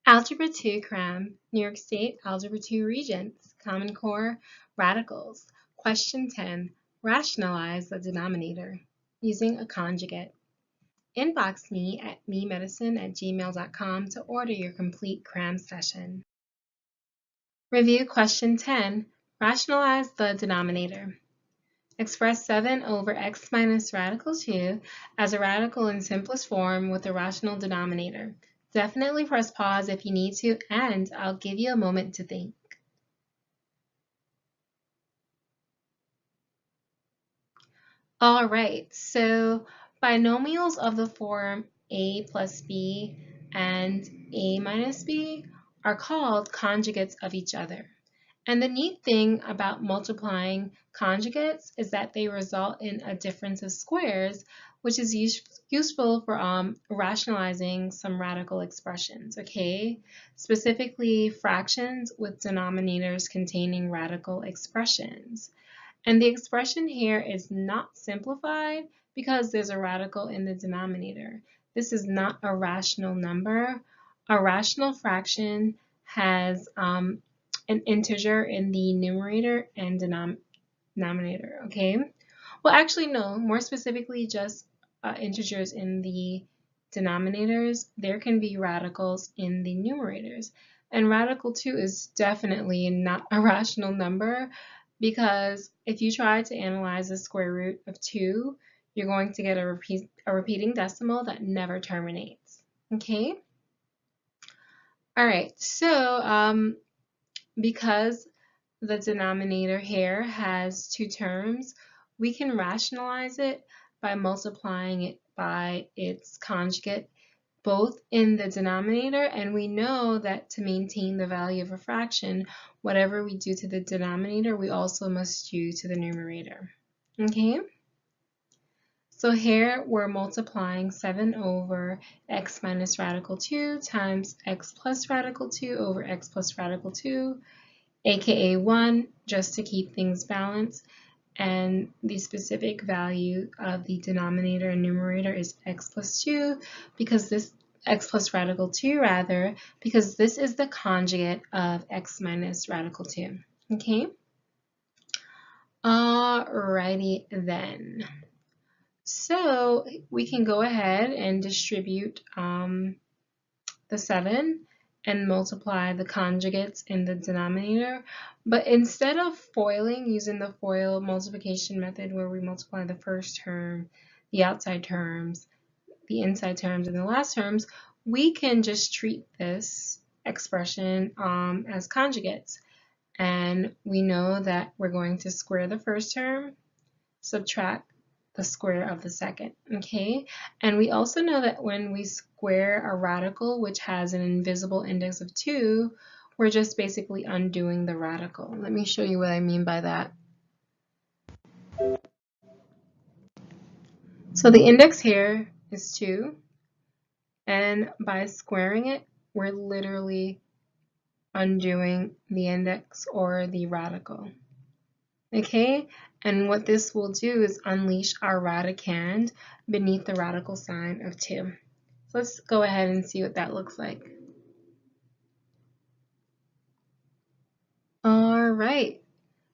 Algebra 2 Cram, New York State, Algebra 2 Regents, Common Core, Radicals. Question 10, rationalize the denominator using a conjugate. Inbox me at memedicine@gmail.com to order your complete Cram session. Review question 10, rationalize the denominator. Express 7 over x minus radical 2 as a radical in simplest form with a rational denominator. Definitely press pause if you need to, and I'll give you a moment to think. All right, so binomials of the form a plus b and a minus b are called conjugates of each other. And the neat thing about multiplying conjugates is that they result in a difference of squares, which is useful for rationalizing some radical expressions, okay? Specifically, fractions with denominators containing radical expressions. And the expression here is not simplified because there's a radical in the denominator. This is not a rational number. A rational fraction has an integer in the numerator and denominator, okay? Well, actually, no, more specifically, just integers in the denominators. There can be radicals in the numerators. And radical 2 is definitely not a rational number because if you try to analyze the square root of 2, you're going to get a repeating decimal that never terminates, okay? All right, so because the denominator here has 2 terms, we can rationalize it by multiplying it by its conjugate both in the denominator, and we know that to maintain the value of a fraction, whatever we do to the denominator, we also must do to the numerator. Okay? So here we're multiplying 7 over x minus radical 2 times x plus radical 2 over x plus radical 2, aka 1, just to keep things balanced. And the specific value of the denominator and numerator is x plus 2 because this x plus radical 2 rather, because this is the conjugate of x minus radical 2. Okay? Alrighty then. So we can go ahead and distribute the 7 and multiply the conjugates in the denominator. But instead of foiling using the FOIL multiplication method where we multiply the first term, the outside terms, the inside terms, and the last terms, we can just treat this expression as conjugates. And we know that we're going to square the first term, subtract the square of the second, okay? And we also know that when we square a radical which has an invisible index of 2, we're just basically undoing the radical. Let me show you what I mean by that. So the index here is 2, and by squaring it, we're literally undoing the index or the radical. Okay, and what this will do is unleash our radicand beneath the radical sign of 2. So let's go ahead and see what that looks like. All right,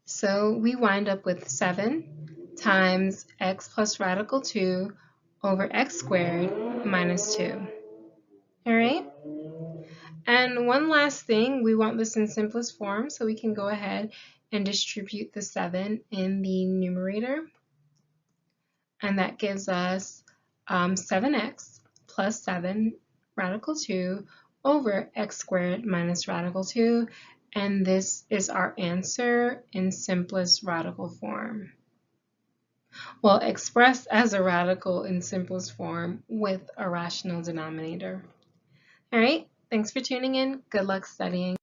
so we wind up with 7 times x plus radical 2 over x squared minus 2. All right, and one last thing, we want this in simplest form, so we can go ahead and distribute the 7 in the numerator. And that gives us 7x plus 7 radical 2 over x squared minus radical 2. And this is our answer in simplest radical form. Well, expressed as a radical in simplest form with a rational denominator. All right, thanks for tuning in. Good luck studying.